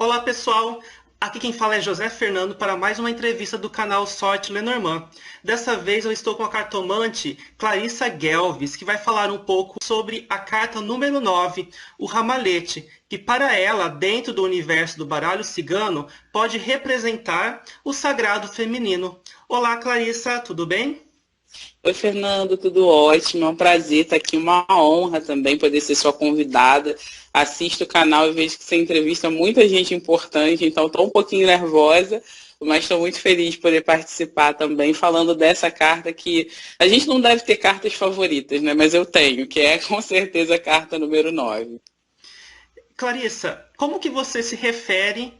Olá pessoal, aqui quem fala é José Fernando para mais uma entrevista do canal Sorte Lenormand. Dessa vez eu estou com a cartomante Clarissa Guelves, que vai falar um pouco sobre a carta número 9, o Ramalhete, que para ela, dentro do universo do baralho cigano, pode representar o sagrado feminino. Olá Clarissa, tudo bem? Oi, Fernando, tudo ótimo. É um prazer estar aqui, uma honra também poder ser sua convidada. Assisto o canal e vejo que você entrevista muita gente importante, então estou um pouquinho nervosa, mas estou muito feliz de poder participar também, falando dessa carta que a gente não deve ter cartas favoritas, né? Mas eu tenho, que é com certeza a carta número 9. Clarissa, como que você se refere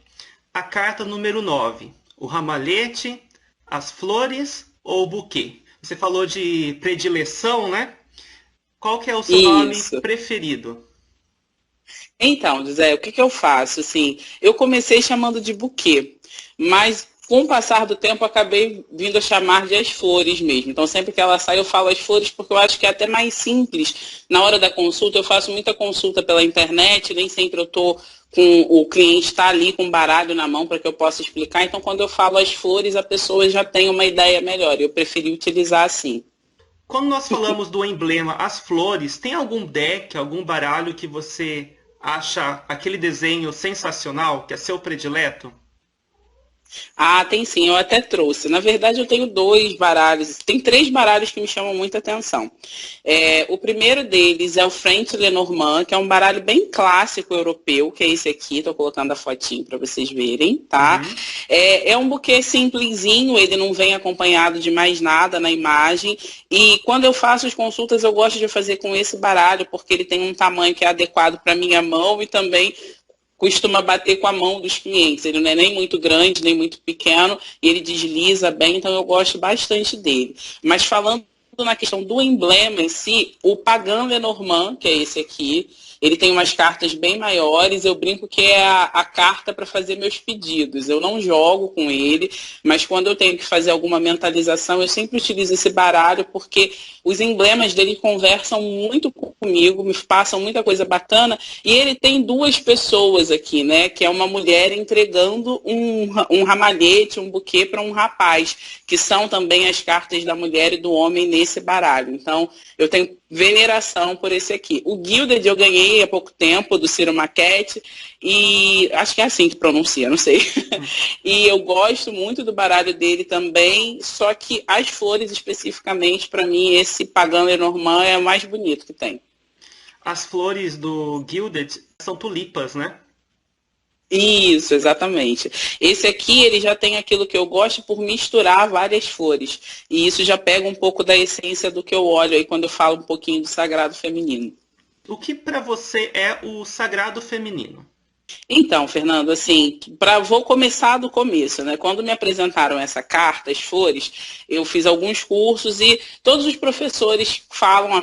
à carta número 9? O ramalhete, as flores ou o buquê? Você falou de predileção, né? Qual que é o seu nome Isso. preferido? Então, José, o que que eu faço? Assim, eu comecei chamando de buquê, mas com o passar do tempo acabei vindo a chamar de as flores mesmo. Então, sempre que ela sai, eu falo as flores porque eu acho que é até mais simples. Na hora da consulta, eu faço muita consulta pela internet, nem sempre eu estou com o cliente está ali com o baralho na mão para que eu possa explicar. Então, quando eu falo as flores, a pessoa já tem uma ideia melhor. Eu preferi utilizar assim. Quando nós falamos do emblema as flores, tem algum deck, algum baralho que você acha aquele desenho sensacional, que é seu predileto? Ah, tem sim, eu até trouxe. Na verdade, eu tenho dois baralhos, tem três baralhos que me chamam muita atenção. O primeiro deles é o French Lenormand, que é um baralho bem clássico europeu, que é esse aqui, estou colocando a fotinho para vocês verem, tá? Uhum. É um buquê simplesinho, ele não vem acompanhado de mais nada na imagem, e quando eu faço as consultas, eu gosto de fazer com esse baralho, porque ele tem um tamanho que é adequado para minha mão e também costuma bater com a mão dos clientes. Ele não é nem muito grande, nem muito pequeno, e ele desliza bem, então eu gosto bastante dele. Mas falando na questão do emblema em si, o Pagan Lenormand, que é esse aqui, ele tem umas cartas bem maiores, eu brinco que é a carta para fazer meus pedidos. Eu não jogo com ele, mas quando eu tenho que fazer alguma mentalização, eu sempre utilizo esse baralho, porque os emblemas dele conversam muito comigo, me passam muita coisa bacana, e ele tem duas pessoas aqui, né, que é uma mulher entregando um ramalhete, um buquê para um rapaz, que são também as cartas da mulher e do homem nesse baralho. Então, eu tenho veneração por esse aqui. O Gilded eu ganhei há pouco tempo, do Ciro Maquette, e acho que é assim que pronuncia, não sei. E eu gosto muito do baralho dele também, só que as flores especificamente, para mim, esse Pagan Lenormand é o mais bonito que tem. As flores do Gilded são tulipas, né? Isso, exatamente. Esse aqui, ele já tem aquilo que eu gosto por misturar várias flores. E isso já pega um pouco da essência do que eu olho aí quando eu falo um pouquinho do sagrado feminino. O que para você é o sagrado feminino? Então, Fernando, assim, vou começar do começo, né? Quando me apresentaram essa carta, as flores, eu fiz alguns cursos e todos os professores falam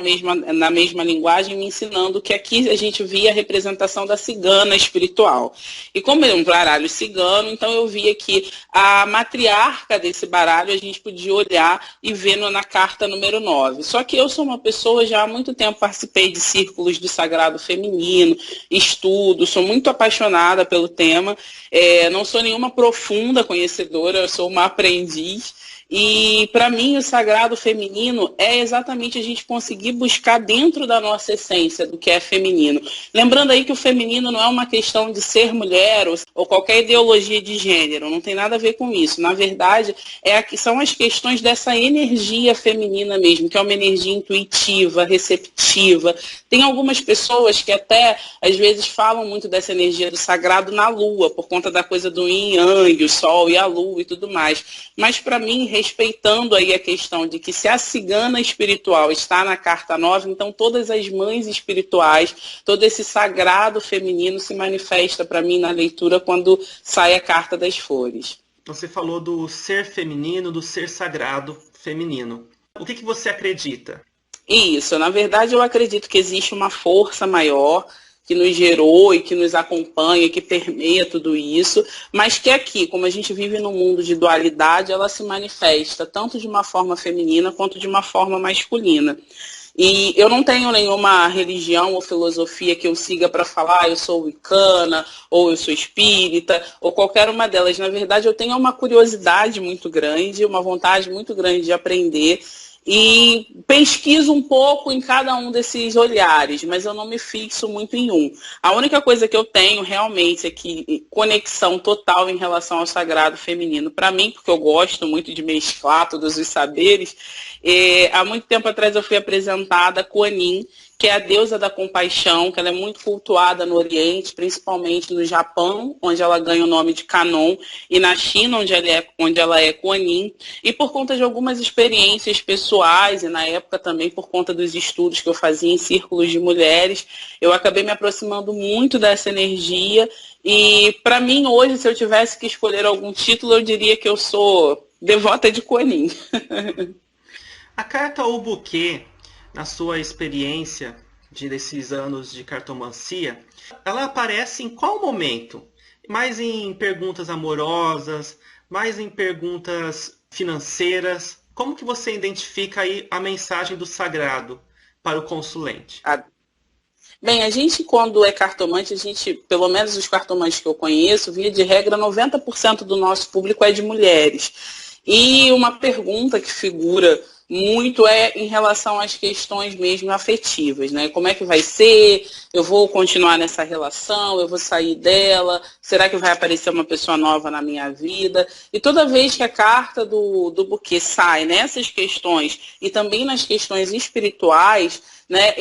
na mesma linguagem, me ensinando que aqui a gente via a representação da cigana espiritual. E como é um baralho cigano, então eu via que a matriarca desse baralho a gente podia olhar e ver na carta número 9. Só que eu sou uma pessoa, já há muito tempo participei de círculos do sagrado feminino, estudo, sou muito apaixonada pelo tema. Não sou nenhuma profunda conhecedora, eu sou uma aprendiz. E para mim o sagrado feminino é exatamente a gente conseguir buscar dentro da nossa essência do que é feminino. Lembrando aí que o feminino não é uma questão de ser mulher ou qualquer ideologia de gênero, não tem nada a ver com isso. Na verdade, são as questões dessa energia feminina mesmo, que é uma energia intuitiva, receptiva. Tem algumas pessoas que até às vezes falam muito dessa energia do sagrado na lua, por conta da coisa do yin yang, o sol e a lua e tudo mais. Mas para mim, respeitando aí a questão de que se a cigana espiritual está na carta 9, então todas as mães espirituais, todo esse sagrado feminino se manifesta para mim na leitura quando sai a carta das flores. Você falou do ser feminino, do ser sagrado feminino. O que você acredita? Isso, na verdade eu acredito que existe uma força maior que nos gerou e que nos acompanha, que permeia tudo isso, mas que aqui, como a gente vive num mundo de dualidade, ela se manifesta tanto de uma forma feminina quanto de uma forma masculina. E eu não tenho nenhuma religião ou filosofia que eu siga para falar, eu sou wicana, ou eu sou espírita, ou qualquer uma delas. Na verdade, eu tenho uma curiosidade muito grande, uma vontade muito grande de aprender, e pesquiso um pouco em cada um desses olhares, mas eu não me fixo muito em um. A única coisa que eu tenho realmente é que conexão total em relação ao sagrado feminino para mim, porque eu gosto muito de mesclar todos os saberes. Há muito tempo atrás eu fui apresentada a Kuan Yin, que é a deusa da compaixão, que ela é muito cultuada no Oriente, principalmente no Japão, onde ela ganha o nome de Kanon, e na China, onde ela é Kuan Yin. E por conta de algumas experiências pessoais, e na época também por conta dos estudos que eu fazia em círculos de mulheres, eu acabei me aproximando muito dessa energia. E para mim, hoje, se eu tivesse que escolher algum título, eu diria que eu sou devota de Kuan Yin. A carta ou buquê, na sua experiência desses anos de cartomancia, ela aparece em qual momento? Mais em perguntas amorosas, mais em perguntas financeiras? Como que você identifica aí a mensagem do sagrado para o consulente? Bem, a gente, quando é cartomante, pelo menos os cartomantes que eu conheço, via de regra, 90% do nosso público é de mulheres. E uma pergunta que figura muito é em relação às questões mesmo afetivas, né? Como é que vai ser? Eu vou continuar nessa relação? Eu vou sair dela? Será que vai aparecer uma pessoa nova na minha vida? E toda vez que a carta do buquê sai nessas questões e também nas questões espirituais, né,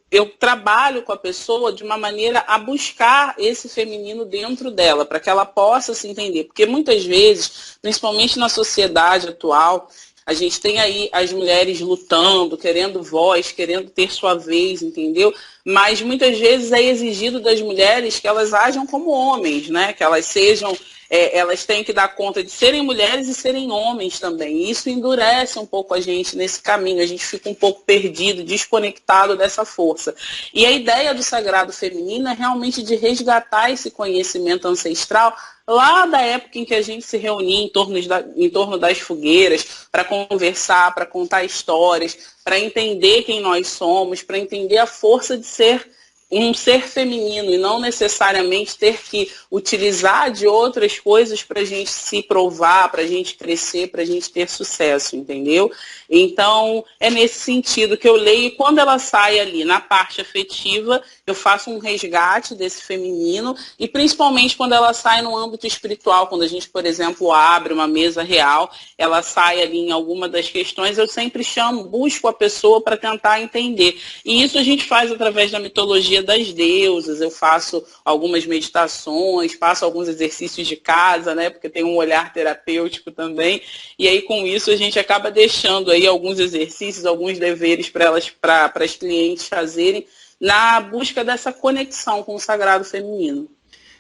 eu trabalho com a pessoa de uma maneira a buscar esse feminino dentro dela, para que ela possa se entender. Porque muitas vezes, principalmente na sociedade atual, a gente tem aí as mulheres lutando, querendo voz, querendo ter sua vez, entendeu? Mas muitas vezes é exigido das mulheres que elas ajam como homens, né? Que elas sejam, elas têm que dar conta de serem mulheres e serem homens também. E isso endurece um pouco a gente nesse caminho, a gente fica um pouco perdido, desconectado dessa força. E a ideia do sagrado feminino é realmente de resgatar esse conhecimento ancestral lá da época em que a gente se reunia em torno das fogueiras para conversar, para contar histórias, para entender quem nós somos, para entender a força de ser um ser feminino e não necessariamente ter que utilizar de outras coisas para a gente se provar, para a gente crescer, para a gente ter sucesso, entendeu? Então, é nesse sentido que eu leio e quando ela sai ali na parte afetiva, eu faço um resgate desse feminino e principalmente quando ela sai no âmbito espiritual, quando a gente, por exemplo, abre uma mesa real, ela sai ali em alguma das questões, eu sempre busco a pessoa para tentar entender. E isso a gente faz através da mitologia das deusas, eu faço algumas meditações, faço alguns exercícios de casa, né, porque tem um olhar terapêutico também, e aí com isso a gente acaba deixando aí alguns exercícios, alguns deveres para as clientes fazerem na busca dessa conexão com o sagrado feminino.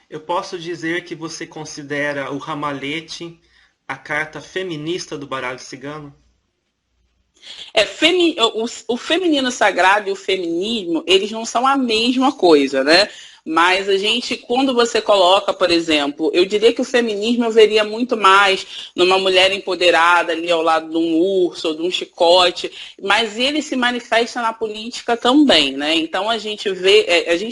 Eu posso dizer que você considera o ramalhete a carta feminista do baralho cigano? O feminino sagrado e o feminismo, eles não são a mesma coisa, né? Mas a gente, quando você coloca, por exemplo, eu diria que o feminismo eu veria muito mais numa mulher empoderada ali ao lado de um urso ou de um chicote, mas ele se manifesta na política também, né? Então a gente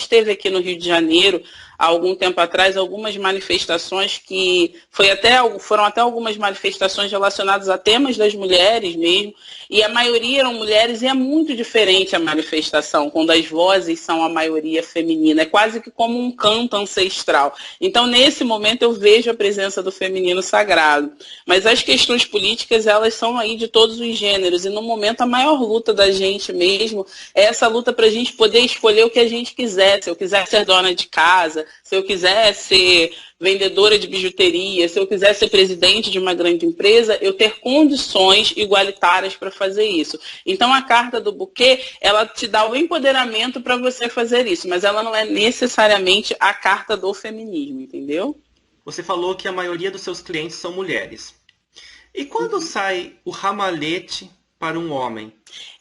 teve aqui no Rio de Janeiro, há algum tempo atrás, algumas manifestações que foram até algumas manifestações relacionadas a temas das mulheres mesmo, e a maioria eram mulheres, e é muito diferente a manifestação, quando as vozes são a maioria feminina, é quase que como um canto ancestral. Então, nesse momento, eu vejo a presença do feminino sagrado. Mas as questões políticas, elas são aí de todos os gêneros, e no momento a maior luta da gente mesmo é essa luta para a gente poder escolher o que a gente quiser. Se eu quiser ser dona de casa, se eu quiser ser vendedora de bijuteria, se eu quiser ser presidente de uma grande empresa, eu ter condições igualitárias para fazer isso. Então, a carta do buquê, ela te dá o empoderamento para você fazer isso, mas ela não é necessariamente a carta do feminismo, entendeu? Você falou que a maioria dos seus clientes são mulheres. E quando sai o ramalhete para um homem?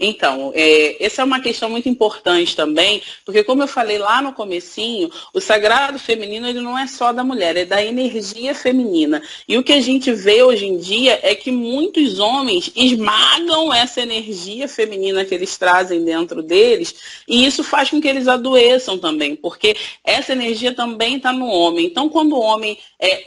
Então, essa é uma questão muito importante também, porque como eu falei lá no comecinho, o sagrado feminino ele não é só da mulher, é da energia feminina. E o que a gente vê hoje em dia é que muitos homens esmagam essa energia feminina que eles trazem dentro deles, e isso faz com que eles adoeçam também, porque essa energia também está no homem. Então, quando o homem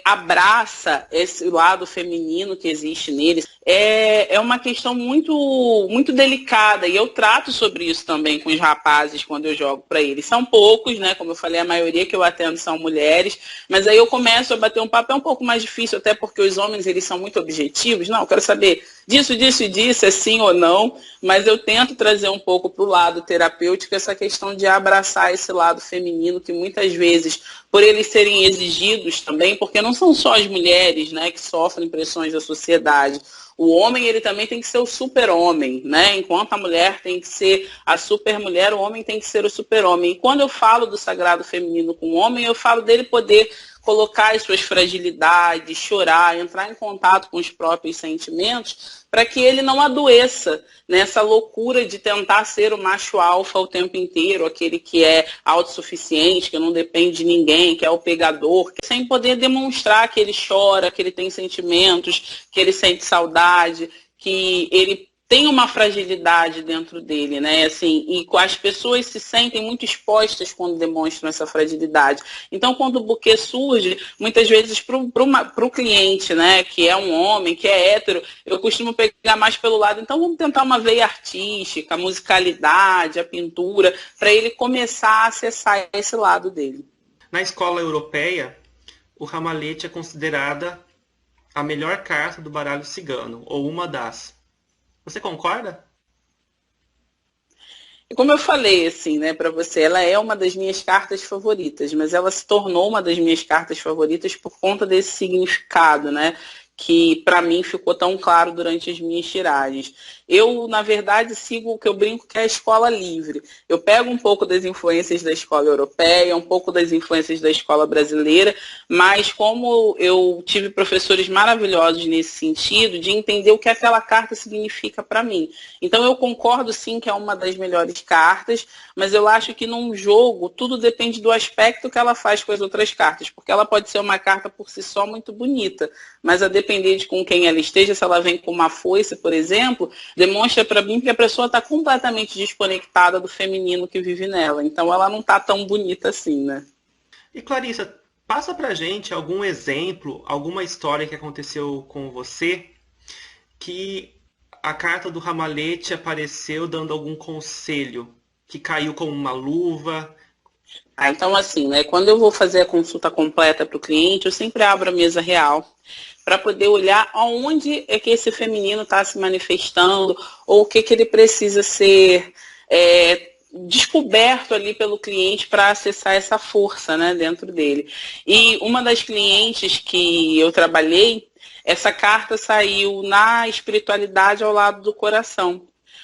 abraça esse lado feminino que existe neles, é uma questão muito, muito delicada, e eu trato sobre isso também com os rapazes quando eu jogo para eles. São poucos, né? Como eu falei, a maioria que eu atendo são mulheres, mas aí eu começo a bater um papo, é um pouco mais difícil, até porque os homens eles são muito objetivos. Não, eu quero saber disso, disso e disso, é sim ou não, mas eu tento trazer um pouco para o lado terapêutico essa questão de abraçar esse lado feminino, que muitas vezes, por eles serem exigidos também, porque não são só as mulheres, né, que sofrem pressões da sociedade. O homem ele também tem que ser o super-homem, né? Enquanto a mulher tem que ser a super-mulher, o homem tem que ser o super-homem. E quando eu falo do sagrado feminino com o homem, eu falo dele poder colocar as suas fragilidades, chorar, entrar em contato com os próprios sentimentos, para que ele não adoeça nessa loucura de tentar ser o macho alfa o tempo inteiro, aquele que é autossuficiente, que não depende de ninguém, que é o pegador, sem poder demonstrar que ele chora, que ele tem sentimentos, que ele sente saudade, que ele tem uma fragilidade dentro dele, né? Assim, e as pessoas se sentem muito expostas quando demonstram essa fragilidade. Então, quando o buquê surge, muitas vezes para o cliente, né, que é um homem, que é hétero, eu costumo pegar mais pelo lado, então vamos tentar uma veia artística, a musicalidade, a pintura, para ele começar a acessar esse lado dele. Na escola europeia, o ramalhete é considerada a melhor carta do baralho cigano, ou uma das. Você concorda? Como eu falei, assim, né, para você, ela é uma das minhas cartas favoritas, mas ela se tornou uma das minhas cartas favoritas por conta desse significado, né, que para mim ficou tão claro durante as minhas tiragens. Eu, na verdade, sigo o que eu brinco que é a escola livre. Eu pego um pouco das influências da escola europeia, um pouco das influências da escola brasileira, mas como eu tive professores maravilhosos nesse sentido, de entender o que aquela carta significa para mim. Então, eu concordo sim que é uma das melhores cartas, mas eu acho que num jogo tudo depende do aspecto que ela faz com as outras cartas, porque ela pode ser uma carta por si só muito bonita, mas a depender de com quem ela esteja, se ela vem com uma foice, por exemplo, demonstra para mim que a pessoa está completamente desconectada do feminino que vive nela. Então ela não está tão bonita assim, né? E Clarissa, passa pra gente algum exemplo, alguma história que aconteceu com você que a carta do ramalhete apareceu dando algum conselho, que caiu como uma luva. Então assim, né? Quando eu vou fazer a consulta completa para o cliente, eu sempre abro a mesa real para poder olhar aonde é que esse feminino está se manifestando ou o que ele precisa ser descoberto ali pelo cliente para acessar essa força, né, dentro dele. E uma das clientes que eu trabalhei, essa carta saiu na espiritualidade ao lado do coração.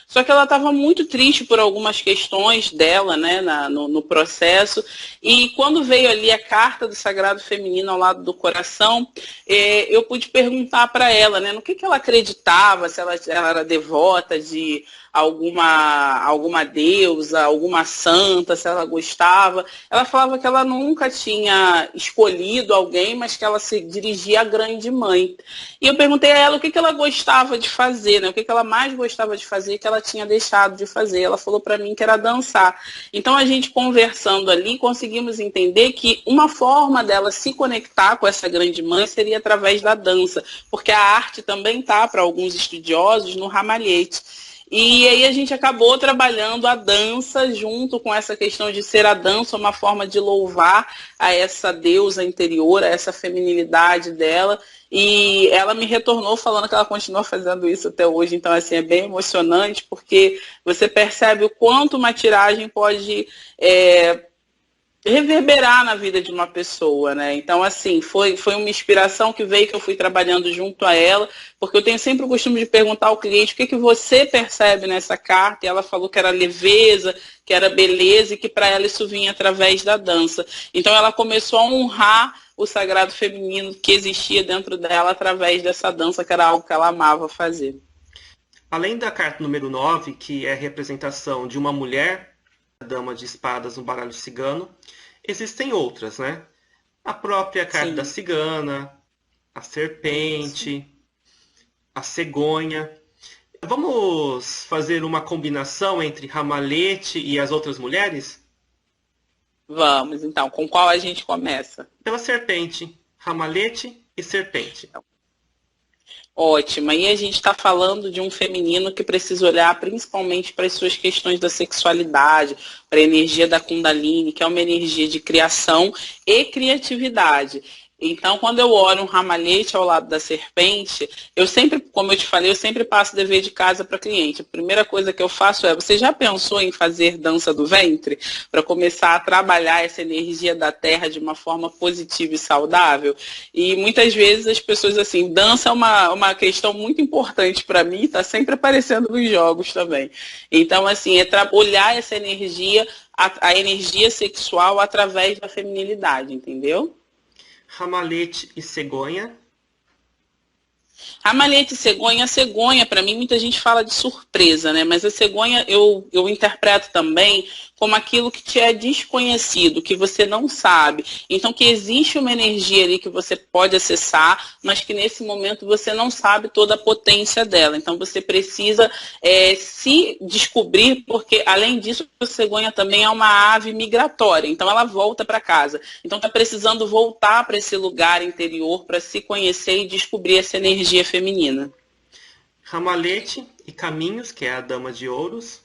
Só que ela estava muito triste por algumas questões dela, né, no processo. E quando veio ali a carta do Sagrado Feminino ao lado do coração, eu pude perguntar para ela, né, no que ela acreditava, se ela era devota de alguma deusa, alguma santa, se ela gostava. Ela falava que ela nunca tinha escolhido alguém, mas que ela se dirigia à grande mãe. E eu perguntei a ela o que ela gostava de fazer, né? O que ela mais gostava de fazer que ela tinha deixado de fazer. Ela falou para mim que era dançar. Então a gente conversando ali, conseguimos entender que uma forma dela se conectar com essa grande mãe seria através da dança, porque a arte também está, para alguns estudiosos, no ramalhete. E aí a gente acabou trabalhando a dança junto com essa questão de ser a dança uma forma de louvar a essa deusa interior, a essa feminilidade dela. E ela me retornou falando que ela continua fazendo isso até hoje. Então, assim, é bem emocionante, porque você percebe o quanto uma tiragem pode reverberar na vida de uma pessoa, né? Então, assim, foi uma inspiração que veio, que eu fui trabalhando junto a ela, porque eu tenho sempre o costume de perguntar ao cliente o que você percebe nessa carta, e ela falou que era leveza, que era beleza, e que para ela isso vinha através da dança. Então, ela começou a honrar o sagrado feminino que existia dentro dela através dessa dança, que era algo que ela amava fazer. Além da carta número 9, que é a representação de uma mulher, a dama de espadas no baralho cigano, existem outras, né? A própria carta da Sim. cigana, a serpente, a cegonha. Vamos fazer uma combinação entre Ramalhete e as outras mulheres? Vamos, então, com qual a gente começa? Pela serpente. Ramalhete e serpente. Ótima. E a gente está falando de um feminino que precisa olhar principalmente para as suas questões da sexualidade, para a energia da Kundalini, que é uma energia de criação e criatividade. Então, quando eu olho um ramalhete ao lado da serpente, eu sempre, como eu te falei, eu sempre passo dever de casa para cliente. A primeira coisa que eu faço é, você já pensou em fazer dança do ventre? Para começar a trabalhar essa energia da terra de uma forma positiva e saudável? E muitas vezes as pessoas, assim, dança é uma questão muito importante para mim, está sempre aparecendo nos jogos também. Então, assim, é olhar essa energia, a energia sexual através da feminilidade, entendeu? Ramalhete e cegonha. Ramalhete e cegonha, a cegonha, para mim, muita gente fala de surpresa, né? Mas a cegonha eu interpreto também como aquilo que te é desconhecido, que você não sabe. Então, que existe uma energia ali que você pode acessar, mas que nesse momento você não sabe toda a potência dela. Então, você precisa se descobrir, porque, além disso, a cegonha também é uma ave migratória. Então, ela volta para casa. Então, está precisando voltar para esse lugar interior para se conhecer e descobrir essa energia feminina. Ramalhete e caminhos, que é a dama de ouros.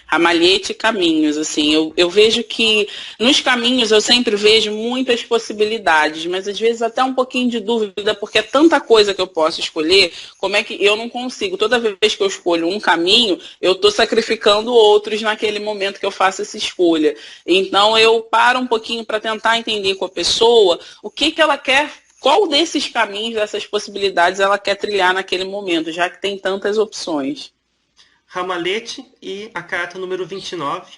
Ramalhete e caminhos, assim, eu vejo que nos caminhos eu sempre vejo muitas possibilidades, mas às vezes até um pouquinho de dúvida, porque é tanta coisa que eu posso escolher, como é que eu não consigo, toda vez que eu escolho um caminho, eu estou sacrificando outros naquele momento que eu faço essa escolha. Então eu paro um pouquinho para tentar entender com a pessoa o que ela quer. Qual desses caminhos, dessas possibilidades ela quer trilhar naquele momento, já que tem tantas opções? Ramalhete e a carta número 29.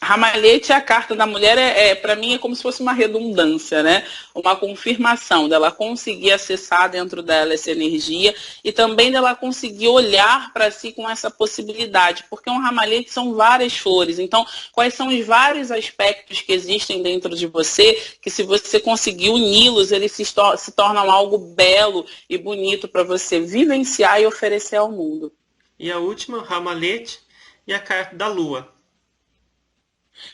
Ramalhete, a carta da mulher, para mim, é como se fosse uma redundância, né? Uma confirmação dela conseguir acessar dentro dela essa energia e também dela conseguir olhar para si com essa possibilidade, porque um ramalhete são várias flores. Então, quais são os vários aspectos que existem dentro de você, que se você conseguir uni-los, eles se tornam algo belo e bonito para você vivenciar e oferecer ao mundo. E a última, Ramalhete e a carta da lua.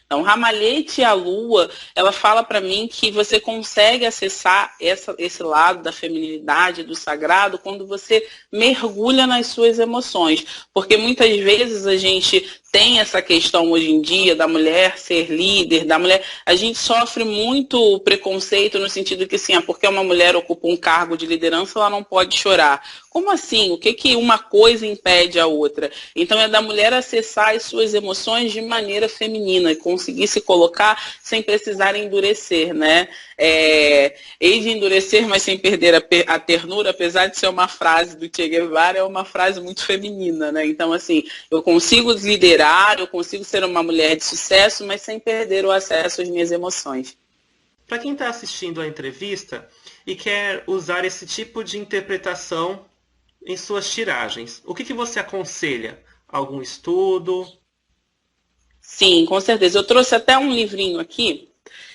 Então, Ramalhete e a Lua, ela fala para mim que você consegue acessar esse lado da feminilidade, do sagrado, quando você mergulha nas suas emoções. Porque muitas vezes a gente tem essa questão hoje em dia da mulher ser líder, da mulher. A gente sofre muito preconceito no sentido que, assim, porque uma mulher ocupa um cargo de liderança, ela não pode chorar. Como assim? O que uma coisa impede a outra? Então é da mulher acessar as suas emoções de maneira feminina e conseguir se colocar sem precisar endurecer, né? Hei de endurecer, mas sem perder a ternura, apesar de ser uma frase do Che Guevara, é uma frase muito feminina, né? Então, assim, eu consigo liderar, eu consigo ser uma mulher de sucesso, mas sem perder o acesso às minhas emoções. Para quem está assistindo a entrevista e quer usar esse tipo de interpretação em suas tiragens, o que você aconselha? Algum estudo? Sim, com certeza. Eu trouxe até um livrinho aqui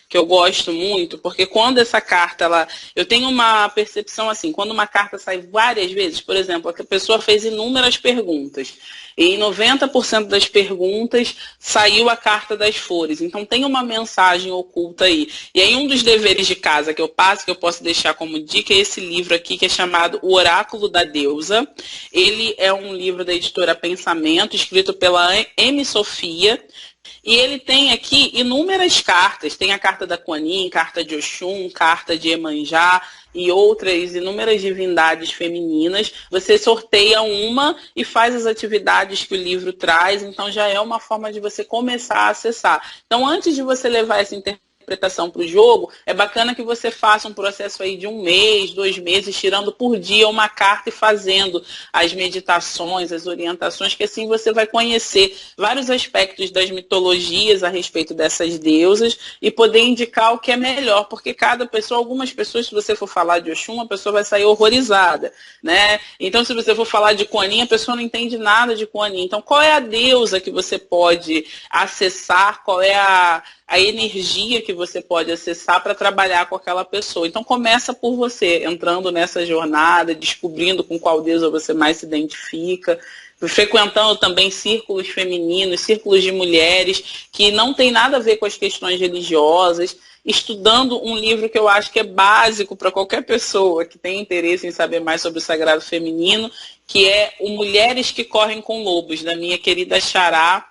que eu gosto muito, porque quando essa carta, eu tenho uma percepção assim, quando uma carta sai várias vezes, por exemplo, a pessoa fez inúmeras perguntas, e em 90% das perguntas saiu a carta das flores, então tem uma mensagem oculta aí. E aí um dos deveres de casa que eu passo, que eu posso deixar como dica, é esse livro aqui, que é chamado O Oráculo da Deusa. Ele é um livro da editora Pensamento, escrito pela M. Sofia, e ele tem aqui inúmeras cartas. Tem a carta da Kuan Yin, carta de Oxum, carta de Iemanjá e outras inúmeras divindades femininas. Você sorteia uma e faz as atividades que o livro traz. Então já é uma forma de você começar a acessar. Então antes de você levar essa interpretação interpretação para o jogo, é bacana que você faça um processo aí de 1 mês, 2 meses, tirando por dia uma carta e fazendo as meditações, as orientações, que assim você vai conhecer vários aspectos das mitologias a respeito dessas deusas e poder indicar o que é melhor, porque cada pessoa, algumas pessoas, se você for falar de Oxum, a pessoa vai sair horrorizada, né? Então, se você for falar de Kuan Yin, a pessoa não entende nada de Kuan Yin. Então, qual é a deusa que você pode acessar, qual é a energia que você pode acessar para trabalhar com aquela pessoa. Então começa por você, entrando nessa jornada, descobrindo com qual deusa você mais se identifica, frequentando também círculos femininos, círculos de mulheres, que não tem nada a ver com as questões religiosas, estudando um livro que eu acho que é básico para qualquer pessoa que tem interesse em saber mais sobre o sagrado feminino, que é o Mulheres que Correm com Lobos, da minha querida xará,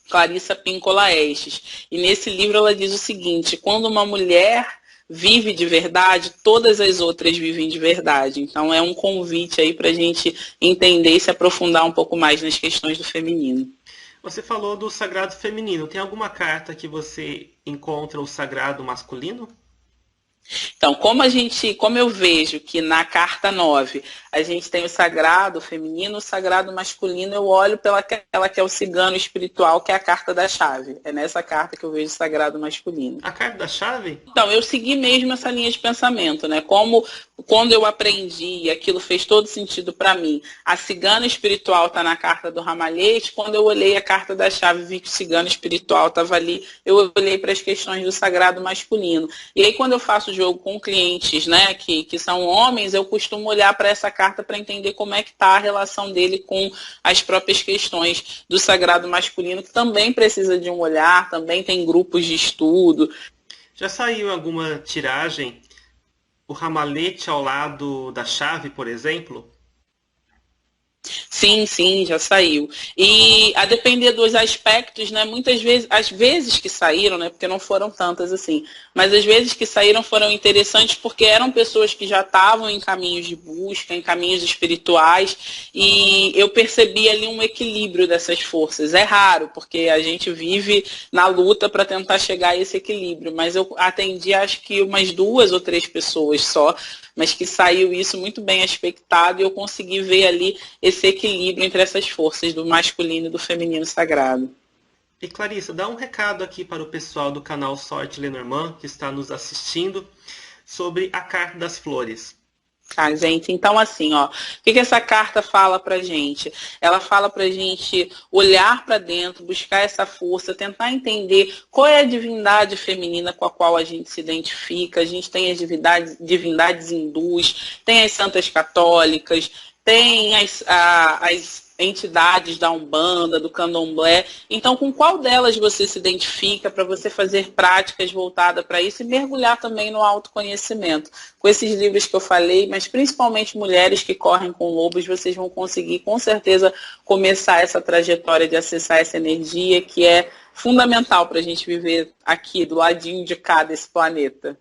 Clarissa Pinkola Estes. E nesse livro ela diz o seguinte: quando uma mulher vive de verdade, todas as outras vivem de verdade. Então é um convite aí para a gente entender e se aprofundar um pouco mais nas questões do feminino. Você falou do sagrado feminino. Tem alguma carta que você encontra o sagrado masculino? Então, como eu vejo que na carta 9 a gente tem o sagrado feminino, o sagrado masculino, eu olho pelaquela que é o cigano espiritual, que é a carta da chave. É nessa carta que eu vejo o sagrado masculino. A carta da chave? Então, eu segui mesmo essa linha de pensamento, né? Como quando eu aprendi, aquilo fez todo sentido para mim. A cigana espiritual está na carta do ramalhete. Quando eu olhei a carta da chave, vi que o cigano espiritual estava ali, eu olhei para as questões do sagrado masculino. E aí, quando eu faço jogo com clientes, né, que são homens, eu costumo olhar para essa carta para entender como é que está a relação dele com as próprias questões do sagrado masculino, que também precisa de um olhar, também tem grupos de estudo. Já saiu alguma tiragem, o ramalhete ao lado da chave, por exemplo? Sim, já saiu. E a depender dos aspectos, né, muitas vezes, às vezes que saíram, né, porque não foram tantas assim, mas as vezes que saíram foram interessantes porque eram pessoas que já estavam em caminhos de busca, em caminhos espirituais, e eu percebi ali um equilíbrio dessas forças. É raro, porque a gente vive na luta para tentar chegar a esse equilíbrio, mas eu atendi acho que umas 2 ou 3 pessoas só, mas que saiu isso muito bem aspectado e eu consegui ver ali esse equilíbrio entre essas forças do masculino e do feminino sagrado. E Clarissa, dá um recado aqui para o pessoal do canal Sorte Lenormand, que está nos assistindo, sobre a Carta das Flores. Ah, gente, então assim, ó, o que essa carta fala pra gente? Ela fala pra gente olhar para dentro, buscar essa força, tentar entender qual é a divindade feminina com a qual a gente se identifica. A gente tem as divindades hindus, tem as santas católicas, tem as entidades da Umbanda, do Candomblé. Então, com qual delas você se identifica para você fazer práticas voltadas para isso e mergulhar também no autoconhecimento? Com esses livros que eu falei, mas principalmente Mulheres que Correm com Lobos, vocês vão conseguir, com certeza, começar essa trajetória de acessar essa energia que é fundamental para a gente viver aqui, do ladinho de cá desse planeta.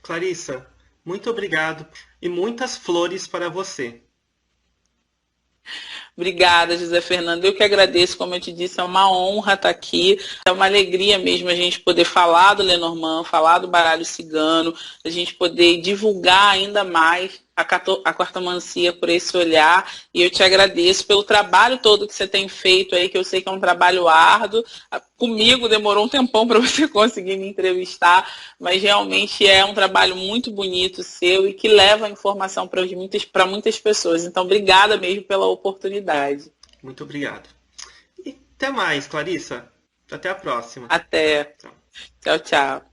Clarissa, muito obrigado e muitas flores para você. Obrigada, José Fernando. Eu que agradeço, como eu te disse, é uma honra estar aqui. É uma alegria mesmo a gente poder falar do Lenormand, falar do baralho cigano, a gente poder divulgar ainda mais a cartomancia por esse olhar. E eu te agradeço pelo trabalho todo que você tem feito aí, que eu sei que é um trabalho árduo. Comigo demorou um tempão para você conseguir me entrevistar, mas realmente é um trabalho muito bonito seu e que leva a informação para muitas pessoas. Então, obrigada mesmo pela oportunidade. Muito obrigado. E até mais, Clarissa. Até a próxima. Até. Tchau. Tchau, tchau.